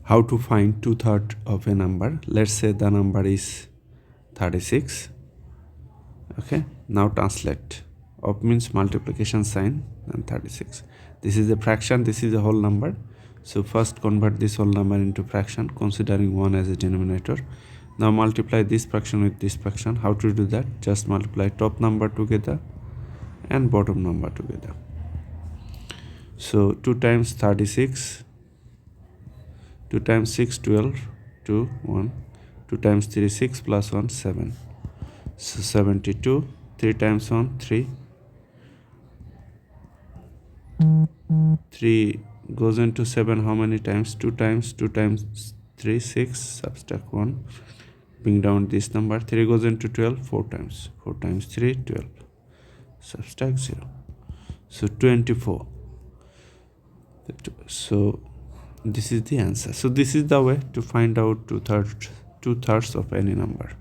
How to find 2/3 of a number? Let's say the number is 36. Okay, now translate. Of means multiplication sign and 36. This is a fraction, this is a whole number. So first convert this whole number into fraction, considering 1 as a denominator. Now multiply this fraction with this fraction. How to do that? Just multiply top number together and bottom number together. So 2 times 36, 2 times 6, 12, 2, 1. 2 times 3, 6 plus 1, 7. So 72. 3 times 1, 3. 3 goes into 7 how many times? 2 times. 2 times 3, 6. Subtract 1. Bring down this number. 3 goes into 12, 4 times. 4 times 3, 12. Subtract 0. So 24. So this is the answer. So this is the way to find out two thirds of any number.